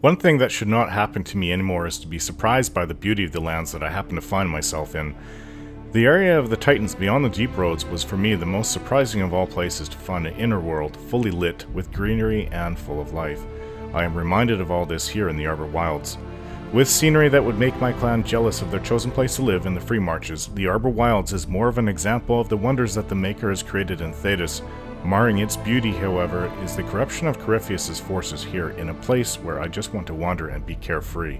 One thing that should not happen to me anymore is to be surprised by the beauty of the lands that I happen to find myself in. The area of the Titans beyond the deep roads was for me the most surprising of all places to find an inner world fully lit with greenery and full of life. I am reminded of all this here in the Arbor Wilds. With scenery that would make my clan jealous of their chosen place to live in the Free Marches, the Arbor Wilds is more of an example of the wonders that the Maker has created in Thedas. Marring its beauty, however, is the corruption of Corypheus' forces here in a place where I just want to wander and be carefree.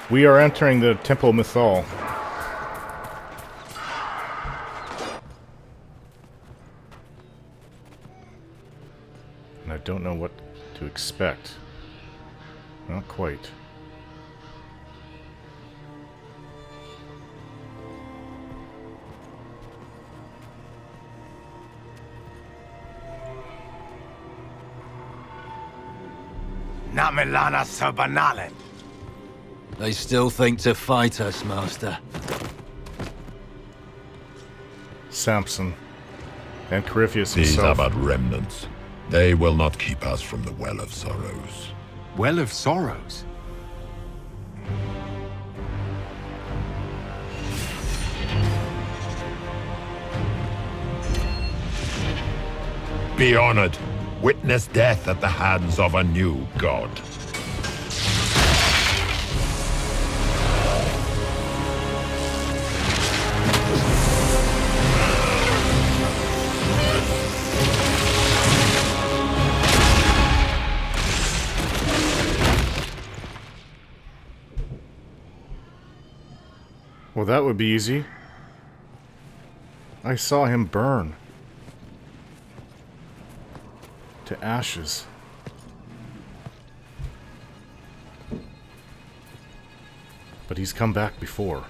We are entering the Temple of Mythal. And I don't know what to expect. Not quite. Namelana Sabanalen. They still think to fight us, Master. Samson and Corypheus These are himself. but remnants. They will not keep us from the Well of Sorrows. Well of Sorrows? Be honored. Witness death at the hands of a new god. Well, that would be easy. I saw him burn to ashes. But he's come back before.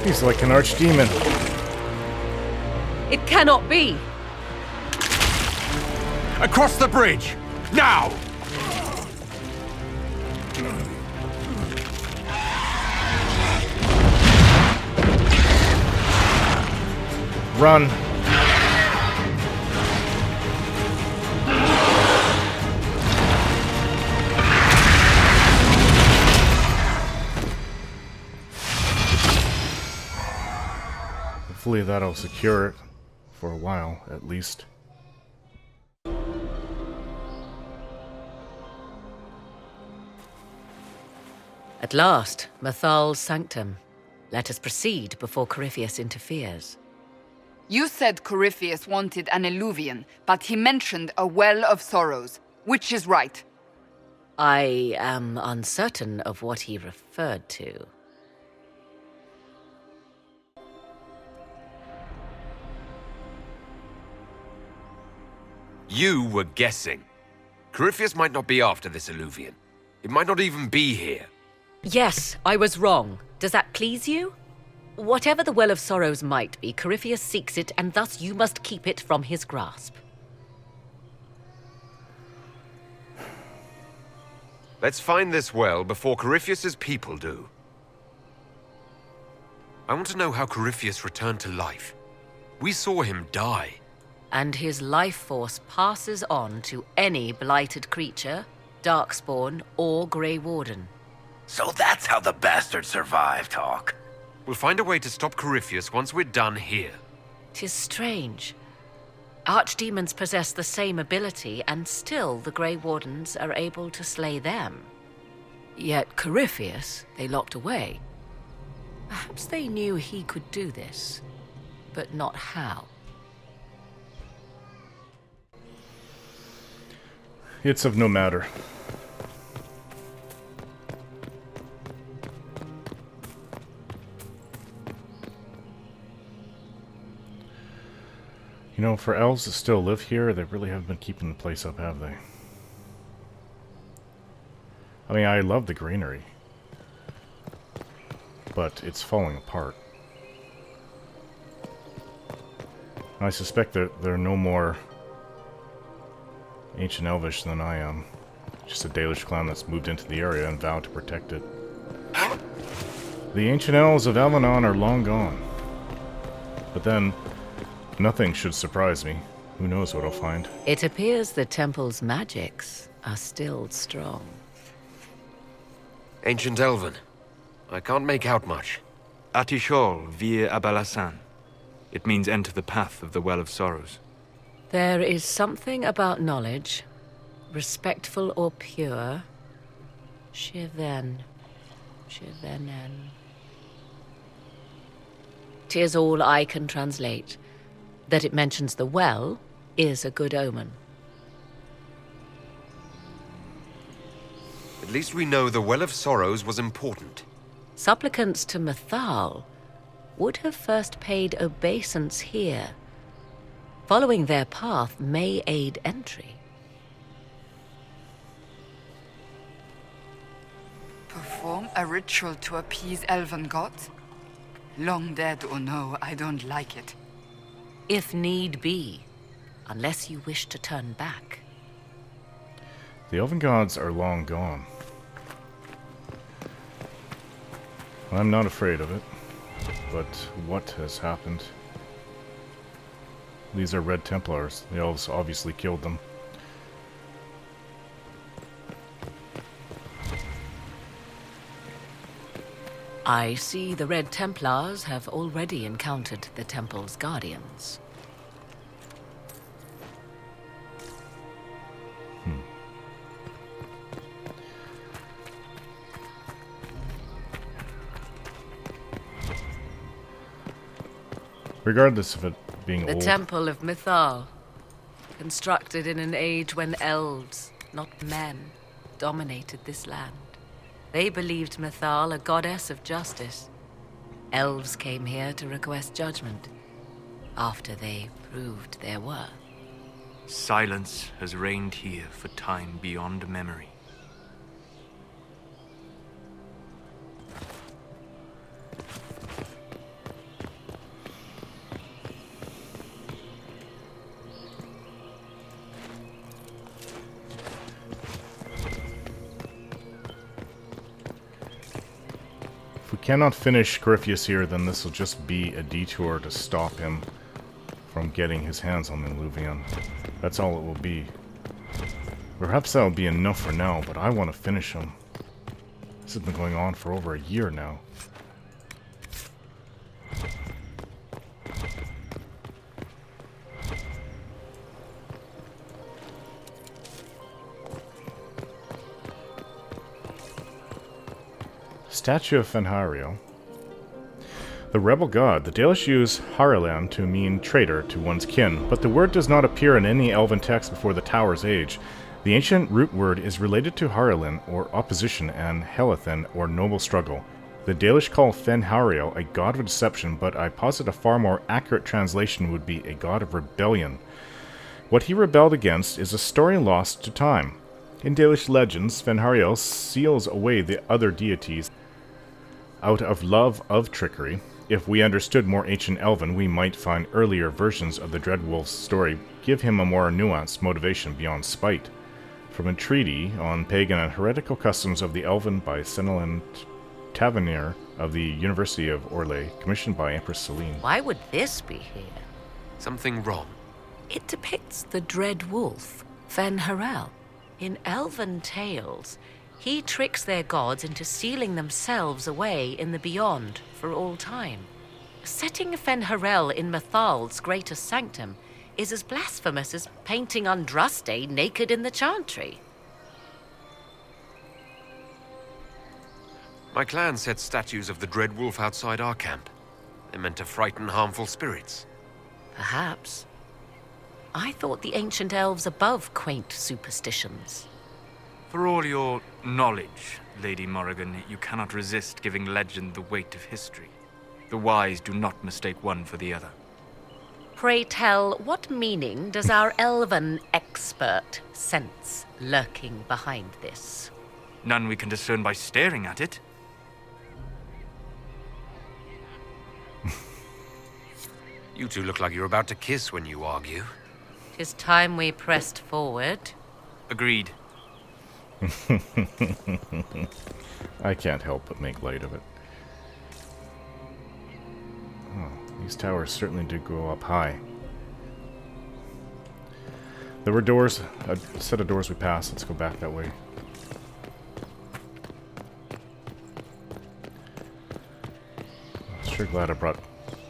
He's like an archdemon. It cannot be! Across the bridge! Now! Run! Hopefully that'll secure it for a while, at least. At last, Mythal's sanctum. Let us proceed before Corypheus interferes. You said Corypheus wanted an alluvion, but he mentioned a well of sorrows. Which is right? I am uncertain of what he referred to. You were guessing. Corypheus might not be after this alluvion. It might not even be here. Yes, I was wrong. Does that please you? Whatever the Well of Sorrows might be, Corypheus seeks it, and thus you must keep it from his grasp. Let's find this well before Corypheus's people do. I want to know how Corypheus returned to life. We saw him die. And his life force passes on to any blighted creature, darkspawn, or Grey Warden. So that's how the bastard survived, Hawk. We'll find a way to stop Corypheus once we're done here. 'Tis strange. Archdemons possess the same ability, and still the Grey Wardens are able to slay them. Yet Corypheus they locked away. Perhaps they knew he could do this, but not how. It's of no matter. You You know, for elves that still live here, they really haven't been keeping the place up, have they? I mean, I love the greenery, but it's falling apart. I suspect that they're no more ancient elvish than I am. Just a Dalish clan that's moved into the area and vowed to protect it. The ancient elves of Elvenon are long gone. But then, nothing should surprise me. Who knows what I'll find? It appears the temple's magics are still strong. Ancient Elven. I can't make out much. Atishol vir Abalasan. It means enter the path of the Well of Sorrows. There is something about knowledge, respectful or pure. Shivenen. 'Tis all I can translate. That it mentions the well is a good omen. At least we know the Well of Sorrows was important. Supplicants to Mythal would have first paid obeisance here. Following their path may aid entry. Perform a ritual to appease elven gods? Long dead or no, I don't like it. If need be, unless you wish to turn back. The elven gods are long gone. I'm not afraid of it, but what has happened? These are Red Templars. The elves obviously killed them. I see the Red Templars have already encountered the temple's guardians. Regardless of it being The old, Temple of Mythal, constructed in an age when elves, not men, dominated this land. They believed Mythal a goddess of justice. Elves came here to request judgment, after they proved their worth. Silence has reigned here for time beyond memory. if we cannot finish Corypheus here, then this will just be a detour to stop him from getting his hands on the Illuvian. That's all it will be. Perhaps that will be enough for now, but I want to finish him. This has been going on for over a year now. Statue of Fenhario. The rebel god. The Dalish use Haralan to mean traitor to one's kin, but the word does not appear in any elven text before the Tower's age. The ancient root word is related to Haralin, or opposition, and Helathan, or noble struggle. The Dalish call Fenhario a god of deception, but I posit a far more accurate translation would be a god of rebellion. What he rebelled against is a story lost to time. In Dalish legends, Fenhario seals away the other deities out of love of trickery. If we understood more ancient Elven, we might find earlier versions of the Dreadwolf's story give him a more nuanced motivation beyond spite. From a treaty on pagan and heretical customs of the Elven by Senelin Tavernier of the University of Orlais, commissioned by Empress Celine. Why would this be here? Something wrong. It depicts the dread wolf, Fenharel. In elven tales, he tricks their gods into sealing themselves away in the beyond for all time. Setting Fenharel in Mythal's greatest sanctum is as blasphemous as painting Andraste naked in the chantry. My clan set statues of the Dread Wolf outside our camp. They're meant to frighten harmful spirits. Perhaps. I thought the ancient elves above quaint superstitions. For all your knowledge, Lady Morrigan, you cannot resist giving legend the weight of history. The wise do not mistake one for the other. Pray tell, what meaning does our elven expert sense lurking behind this? None we can discern by staring at it. You two look like you're about to kiss when you argue. 'Tis time we pressed forward. Agreed. I can't help but make light of it. Oh, these towers certainly do go up high. There were doors, a set of doors we passed. Let's go back that way. Sure glad I brought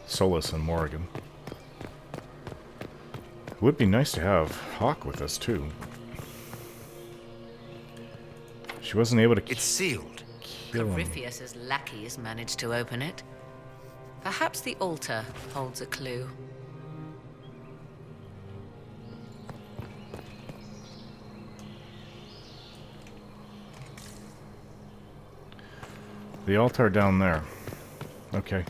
Solas and Morrigan. It would be nice to have Hawk with us, too. She wasn't able to It's sealed. kill him. Corypheus's lackeys managed to open it. Perhaps the altar holds a clue. The altar down there. Okay.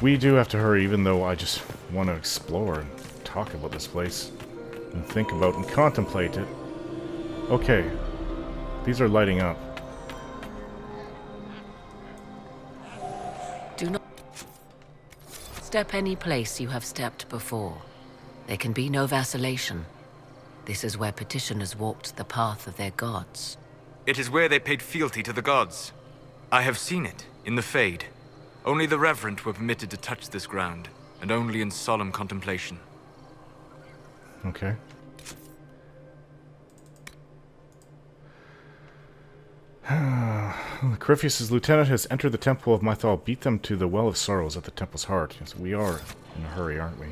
We do have to hurry, even though I just want to explore and talk about this place and think about and contemplate it. Okay. These are lighting up. Do not step any place you have stepped before. There can be no vacillation. This is where petitioners walked the path of their gods. It is where they paid fealty to the gods. I have seen it, in the Fade. Only the reverent were permitted to touch this ground, and only in solemn contemplation. Okay. Corypheus' lieutenant has entered the Temple of Mythal. Beat them to the Well of Sorrows at the temple's heart. Yes, we are in a hurry, aren't we?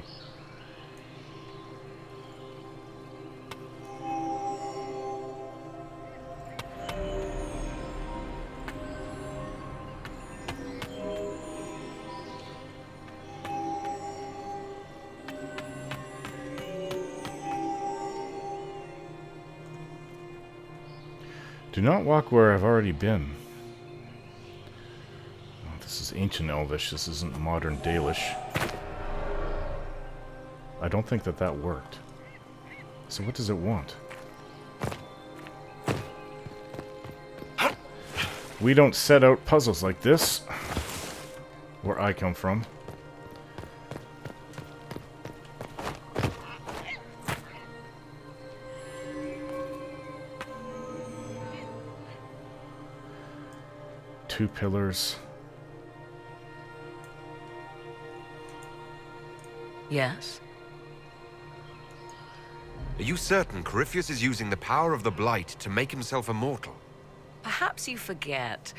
Do not walk where I've already been. Oh, this is ancient Elvish. This isn't modern Dalish. I don't think that that worked. So what does it want? We don't set out puzzles like this where I come from. Two pillars. Yes? Are you certain Corypheus is using the power of the Blight to make himself immortal? Perhaps you forget.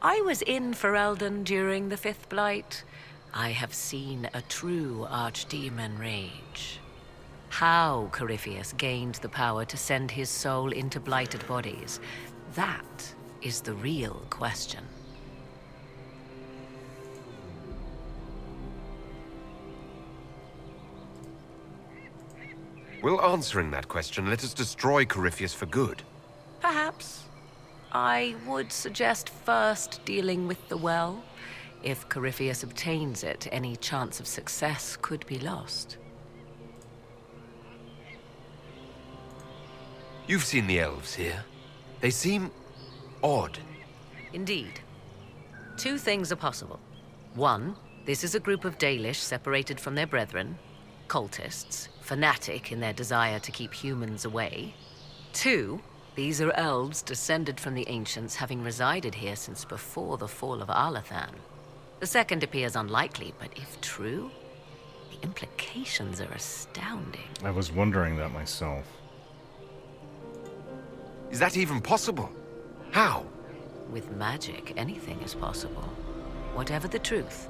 I was in Ferelden during the Fifth Blight. I have seen a true archdemon rage. How Corypheus gained the power to send his soul into blighted bodies, that is the real question. Will answering that question let us destroy Corypheus for good? Perhaps. I would suggest first dealing with the well. If Corypheus obtains it, any chance of success could be lost. You've seen the elves here. They seem odd. Indeed. Two things are possible. One, this is a group of Dalish separated from their brethren, cultists, fanatic in their desire to keep humans away. Two, these are elves descended from the ancients, having resided here since before the fall of Arlathan. The second appears unlikely, but if true, the implications are astounding. I was wondering that myself. Is that even possible? How? With magic, anything is possible. Whatever the truth,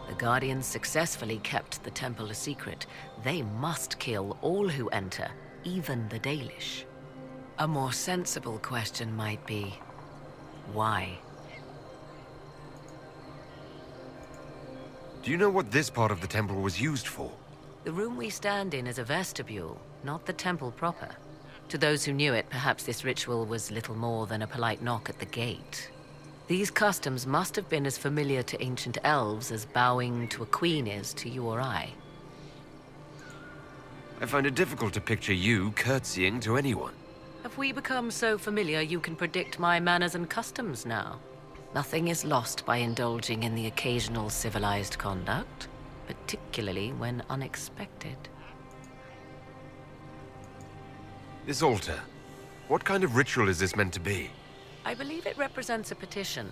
the Guardians successfully kept the temple a secret. They must kill all who enter, even the Dalish. A more sensible question might be, why? Do you know what this part of the temple was used for? The room we stand in is a vestibule, not the temple proper. To those who knew it, perhaps this ritual was little more than a polite knock at the gate. These customs must have been as familiar to ancient elves as bowing to a queen is to you or I. I find it difficult to picture you curtsying to anyone. Have we become so familiar you can predict my manners and customs now? Nothing is lost by indulging in the occasional civilized conduct, particularly when unexpected. This altar, what kind of ritual is this meant to be? I believe it represents a petition,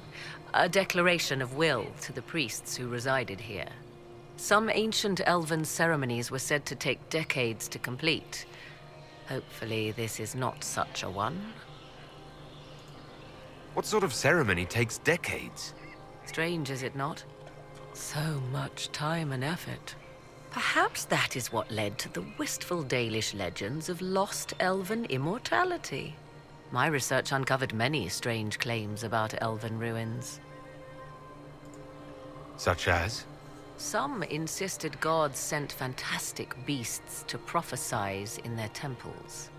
a declaration of will to the priests who resided here. Some ancient elven ceremonies were said to take decades to complete. Hopefully this is not such a one. What sort of ceremony takes decades? Strange, is it not? So much time and effort. Perhaps that is what led to the wistful Dalish legends of lost elven immortality. My research uncovered many strange claims about elven ruins. Such as? Some insisted gods sent fantastic beasts to prophesize in their temples.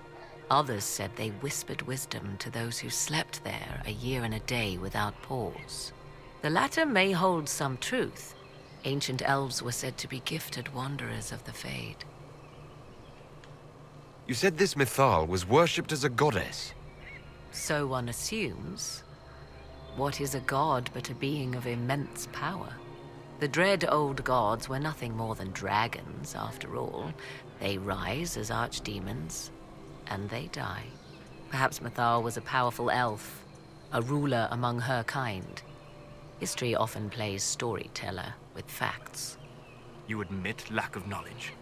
Others said they whispered wisdom to those who slept there a year and a day without pause. The latter may hold some truth. Ancient elves were said to be gifted wanderers of the Fade. You said this Mythal was worshipped as a goddess. So one assumes. What is a god but a being of immense power? The dread old gods were nothing more than dragons, after all. They rise as archdemons, and they die. Perhaps Mythal was a powerful elf, a ruler among her kind. History often plays storyteller with facts. You admit lack of knowledge,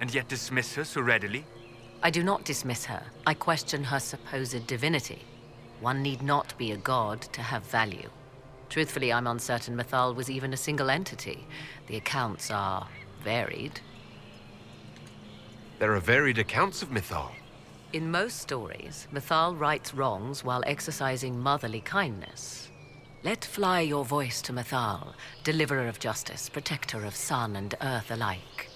and yet dismiss her so readily? I do not dismiss her. I question her supposed divinity. One need not be a god to have value. Truthfully, I'm uncertain Mythal was even a single entity. The accounts are varied. There are varied accounts of Mythal. In most stories, Mythal rights wrongs while exercising motherly kindness. Let fly your voice to Mythal, deliverer of justice, protector of sun and earth alike.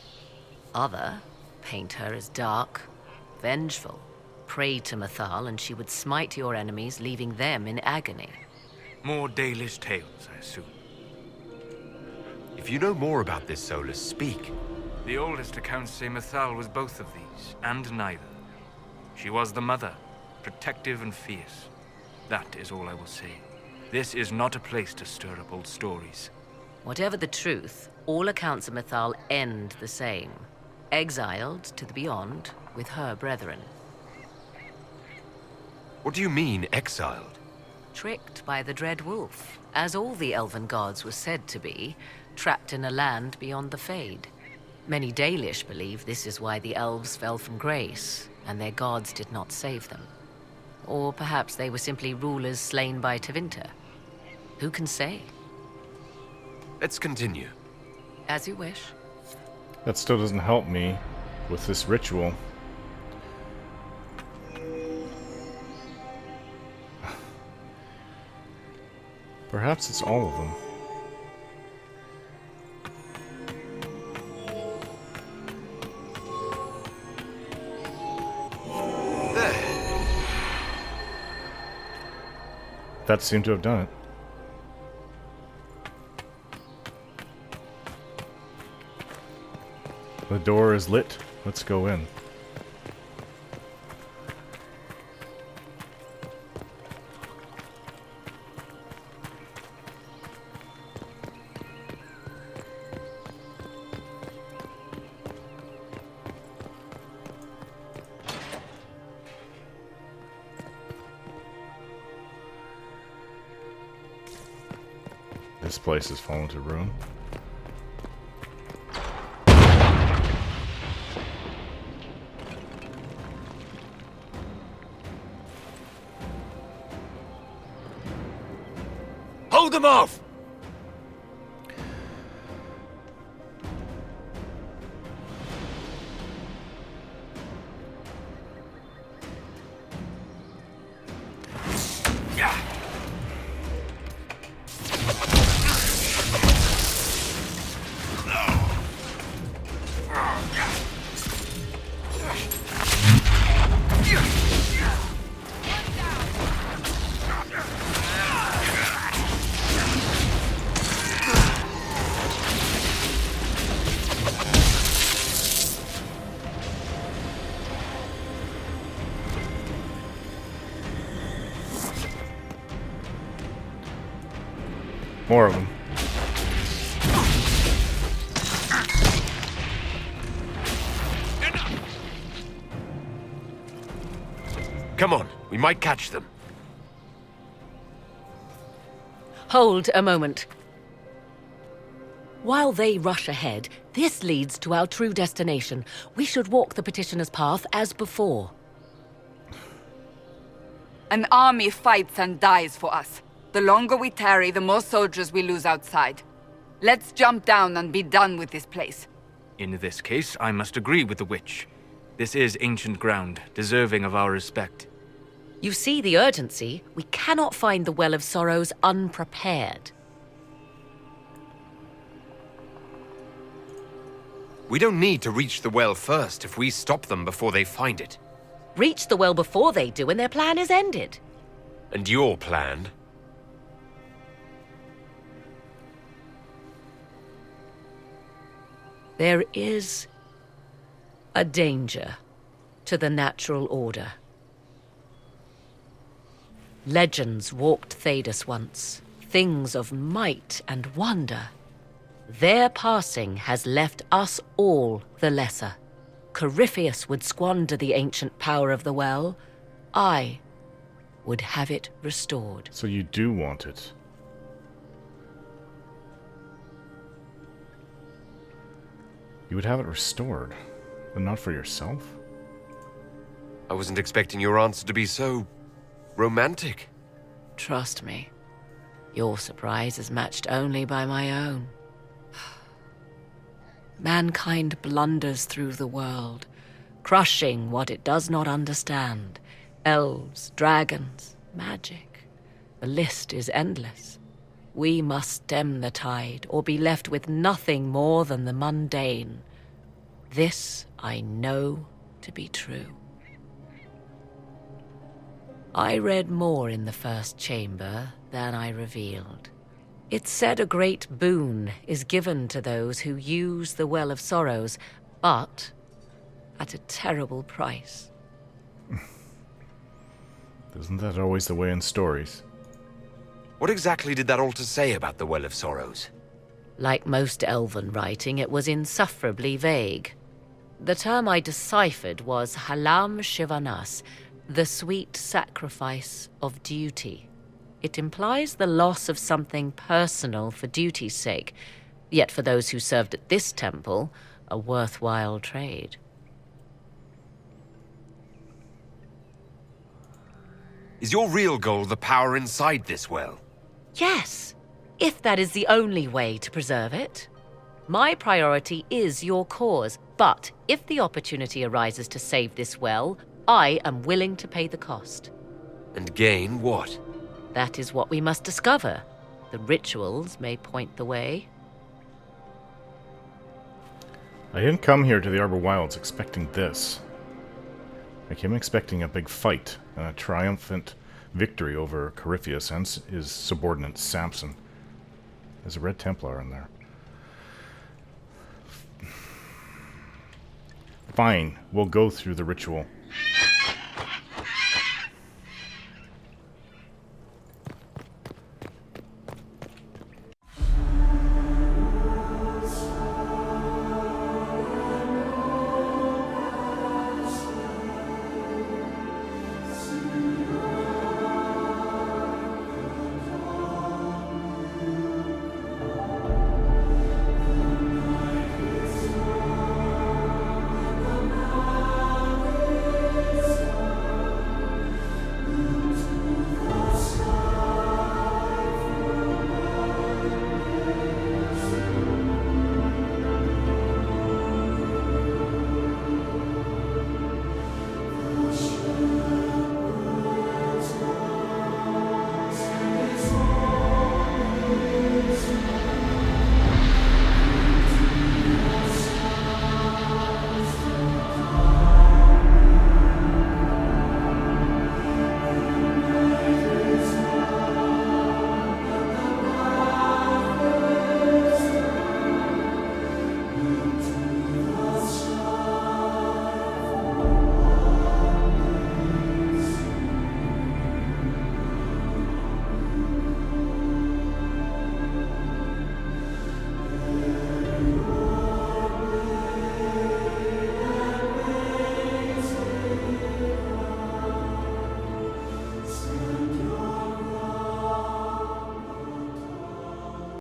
Other paint her as dark, vengeful. Pray to Mythal and she would smite your enemies, leaving them in agony. More Dalish tales, I assume. If you know more about this, Solas, speak. The oldest accounts say Mythal was both of these, and neither. She was the mother, protective and fierce. That is all I will say. This is not a place to stir up old stories. Whatever the truth, all accounts of Mythal end the same. Exiled to the beyond with her brethren. What do you mean, exiled? Tricked by the Dread Wolf, as all the elven gods were said to be, trapped in a land beyond the Fade. Many Dalish believe this is why the elves fell from grace, and their gods did not save them. Or perhaps they were simply rulers slain by Tevinter. Who can say? Let's continue. As you wish. That still doesn't help me with this ritual. Perhaps it's all of them. That seemed to have done it. The door is lit. Let's go in. This place has fallen to ruin. Hold them off! More of them. Come on, we might catch them. Hold a moment. While they rush ahead, this leads to our true destination. We should walk the petitioner's path as before. An army fights and dies for us. The longer we tarry, the more soldiers we lose outside. Let's jump down and be done with this place. In this case, I must agree with the witch. This is ancient ground, deserving of our respect. You see the urgency? We cannot find the Well of Sorrows unprepared. We don't need to reach the well first if we stop them before they find it. Reach the well before they do and their plan is ended. And your plan? There is a danger to the natural order. Legends walked Thedas once, things of might and wonder. Their passing has left us all the lesser. Corypheus would squander the ancient power of the well. I would have it restored. So you do want it. You would have it restored, but not for yourself? I wasn't expecting your answer to be so romantic. Trust me, your surprise is matched only by my own. Mankind blunders through the world, crushing what it does not understand. Elves, dragons, magic. The list is endless. We must stem the tide, or be left with nothing more than the mundane. This I know to be true. I read more in the first chamber than I revealed. It said a great boon is given to those who use the Well of Sorrows, but at a terrible price. Isn't that always the way in stories? What exactly did that altar say about the Well of Sorrows? Like most elven writing, it was insufferably vague. The term I deciphered was Halam Shivanas, the sweet sacrifice of duty. It implies the loss of something personal for duty's sake, yet for those who served at this temple, a worthwhile trade. Is your real goal the power inside this well? Yes, if that is the only way to preserve it. My priority is your cause, but if the opportunity arises to save this well, I am willing to pay the cost. And gain what? That is what we must discover. The rituals may point the way. I didn't come here to the Arbor Wilds expecting this. I came expecting a big fight and a triumphant victory over Corypheus and his subordinate Samson. There's a Red Templar in there. Fine, we'll go through the ritual.